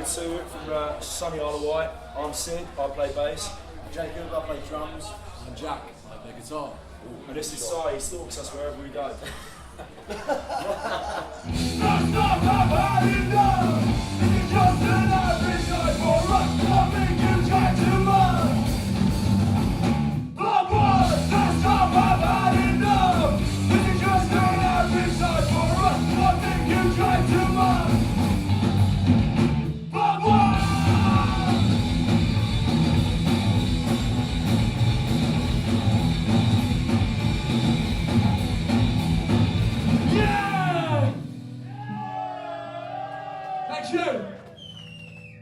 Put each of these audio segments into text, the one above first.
episode 2 from sunny Isle of Wight. I'm Sid, I play bass. Jacob, I play drums. And Jack, I play guitar. And this is Sai, he stalks us wherever we go.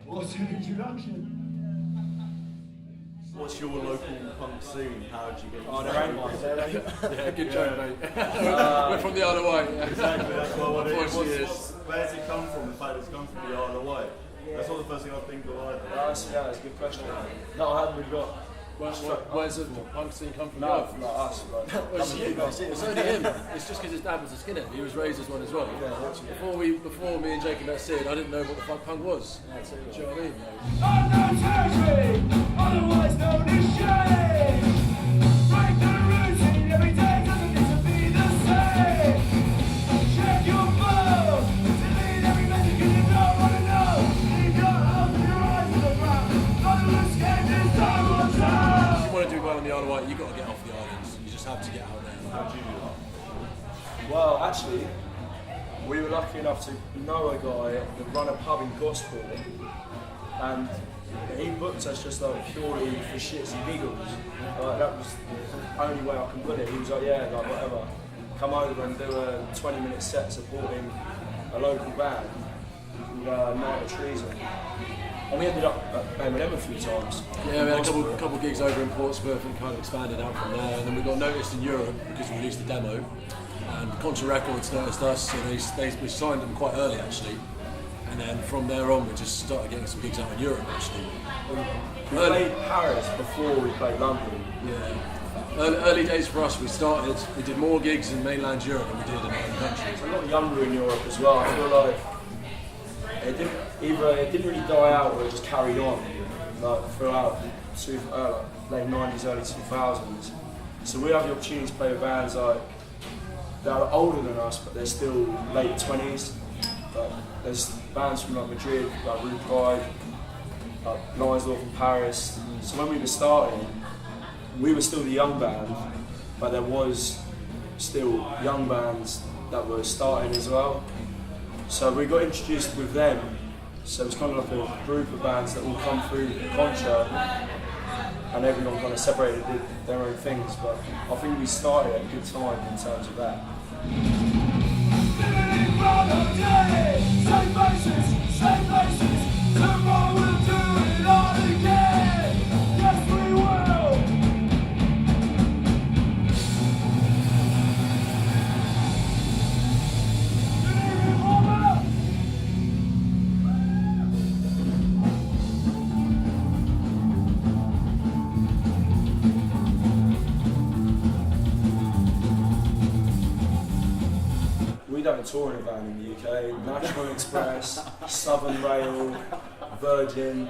What's your introduction? What's your local punk scene? How did you get Oh, there ain't one. Yeah, good joke, mate. We're from the Isle of Wight. Exactly, that's what I wanted. 40 years. Where's it come from? The fact it's come from the Isle of Wight. That's not the first thing I think of either. That's a good question. No, I haven't really got. Where's the punk scene come from? No, from like us. It's only him. It's just because his dad was a skinhead. He was raised as one as well. Yeah, Before me and Jake met Sid, I didn't know what the fuck punk was. Do you know what I mean? Unknown territory, otherwise known as shame. Break the routine, every day doesn't get to be the same. Check your phone, delete every message you don't want to know. Leave your house with your eyes to the ground. Not to escape this time or time. If you want to do well on the Isle of Wight, you've got to get off the islands. You just have to get out there. How do you do that? Well, actually, we were lucky enough to know a guy that run a pub in Gosport, and he booked us just like purely for shits and giggles. That was the only way I can put it. He was like, yeah, like whatever, come over and do a 20-minute set supporting a local band called Night of Treason. And we ended up playing with them a few times. Yeah, we had a couple gigs over in Portsmouth and kind of expanded out from there. And then we got noticed in Europe because we released a demo. And Contra Records noticed us, and we signed them quite early actually. And then from there on, we just started getting some gigs out in Europe actually. We played Paris before we played London. Yeah. Early days for us, we did more gigs in mainland Europe than we did in our own countries. A lot younger in Europe as well. I feel like it didn't really die out, or it just carried on like throughout late 90s, early 2000s. So we have the opportunity to play with bands like that are older than us, but they're still late 20s. Like, there's bands from like Madrid, like Root Pride, like Lionsdorf in Paris. So when we were starting, we were still the young band, but there was still young bands that were starting as well. So we got introduced with them. So it's kind of like a group of bands that all come through Contra, and everyone kind of separated, did their own things. But I think we started at a good time in terms of that. Same places, tomorrow we'll do it all again. Yes, we will. We don't tour in a van in the UK. National Express, Southern Rail, Virgin.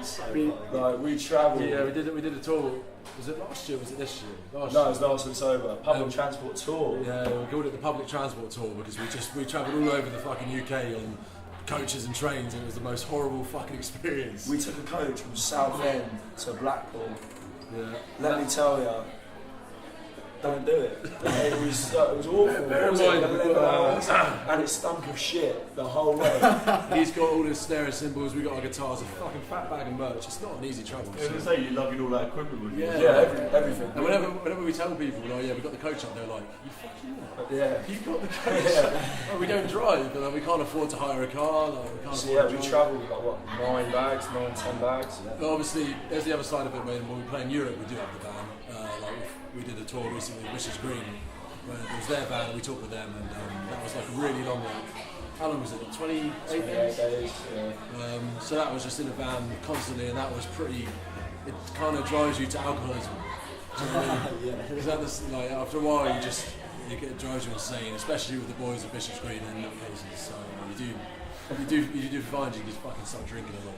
Like we travel. Yeah, we did a tour. Was it last year? Was it this year? No, it was last October. Public transport tour. Yeah, we called it the public transport tour because we travelled all over the fucking UK on coaches and trains, and it was the most horrible fucking experience. We took a coach from Southend to Blackpool. Yeah. Let me tell you, don't do it. It was awful. It was like 11 hours, and it stunk of shit the whole way. He's got all his snare cymbals, we got our guitars, a fucking fat bag of merch. It's not an easy travel. I was going to say, you're lugging all that equipment with you. Yeah, everything. And whenever we tell people, oh yeah, we got the coach up, they're like, you fucking what? Yeah. You've got the coach. Yeah. Well, we don't drive, but we can't afford to hire a car. Like, we can't So afford yeah, to we drive. travelled like 10 bags. But obviously, there's the other side of it. When we play in Europe, we do have the van. We did a tour recently, Wishes Green, where it was their van, and we talked with them, and that was like a really long one. How long was it? 28 days? Yeah. So that was just in a van constantly, and that was pretty. It kind of drives you to alcoholism. Do you know what I mean? Because like after a while, it drives you insane, especially with the boys at Bishop's Green and nutcases. So you do you do find you just fucking start drinking a lot.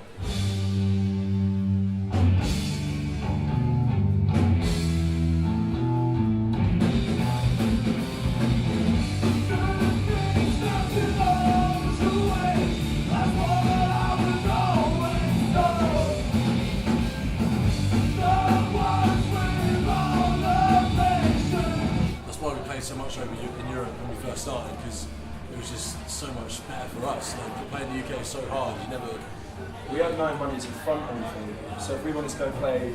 So much over in Europe when we first started because it was just so much better for us. Like playing the UK is so hard. We had no money to front anything. So if we wanted to go play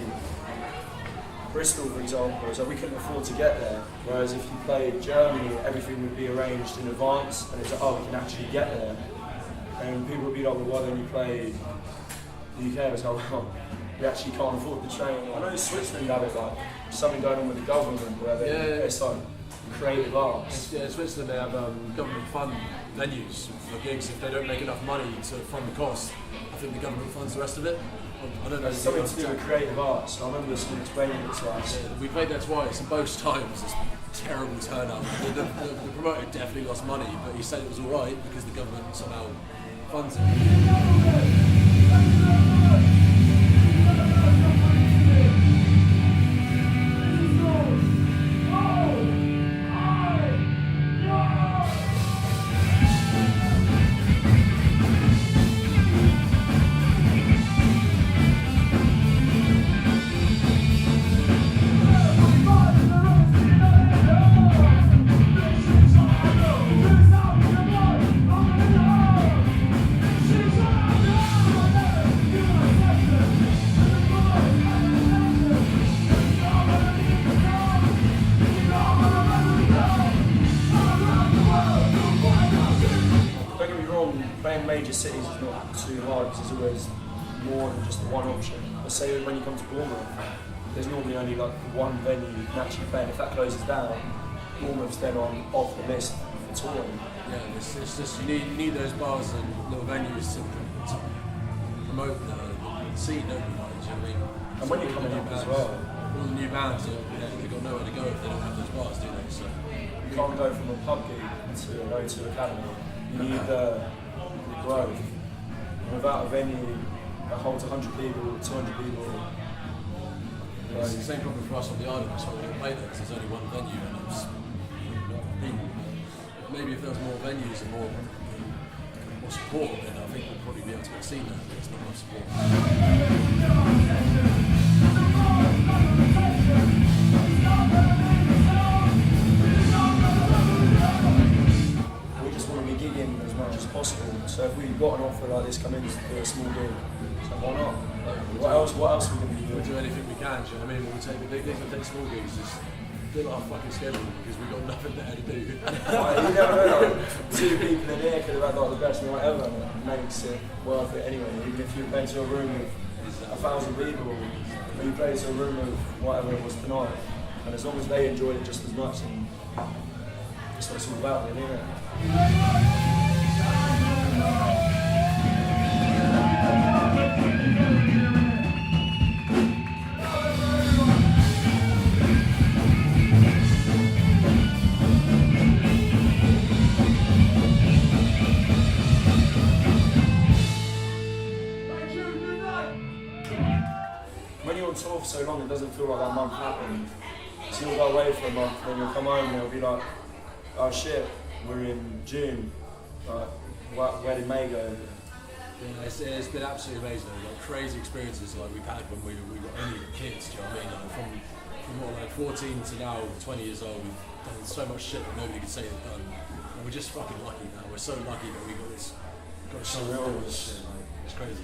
Bristol, for example, so we couldn't afford to get there. Whereas if you played Germany, everything would be arranged in advance, and it's like, oh, we can actually get there. And people would be like, well, why don't you play the UK? It's like, well, we actually can't afford the train. I know Switzerland have it like something going on with the government where it's like creative arts. Yeah, in Switzerland they have government fund venues for gigs. If they don't make enough money to fund the cost, I think the government funds the rest of it. I don't know. It's something to do with creative arts. I remember someone explaining it to us. Yeah, we played there twice, and both times it's terrible turnout. The promoter definitely lost money, but he said it was alright because the government somehow funds it. Playing major cities is not too hard because there's always more than just the one option. Let's say when you come to Bournemouth, there's normally only like one venue you can actually play, and if that closes down, Bournemouth's then off the list for touring. Yeah, it's just you need those bars and little venues to promote the scene, don't you? Like, do you know what I mean? And when you're coming up as well, all the new bands, they've got nowhere to go if they don't have those bars, do they? So you can't go from a pub gig to an O2 Academy. You need the growth. And without a venue that holds 100 people, 200 people. It's the same problem for us on the island. That's why we don't play there because there's only one venue and it's not people. Maybe if there was more venues and more support, then I think we'd probably be able to exceed that. But it's not enough support. As much as possible. So if we got an offer like this come in to do a small gig, so why not? What else are we going to be doing? We'll do anything we can, do you know what I mean? We'll take the big gigs, we'll take small gigs, just fill our fucking schedule because we've got nothing better to do. You never know, like, 2 people in here could have had like the best night ever, and it makes it worth it anyway. Even if you play to a room with 1,000 people, or you play to a room of whatever it was tonight, and as long as they enjoyed it just as much, and that's what it's all about, really, isn't it? When you're on tour for so long, it doesn't feel like that month happened. So you'll go away for a month, then you'll come home and it'll be like, oh shit, we're in June. Like, where did May go? Yeah, it's been absolutely amazing. We've got crazy experiences like we've had when we got only kids, do you know what I mean? Like from what, like 14 to now 20 years old, we've done so much shit that nobody could say they've done. And we're just fucking lucky now. We're so lucky that we got this, shit. Like, it's crazy.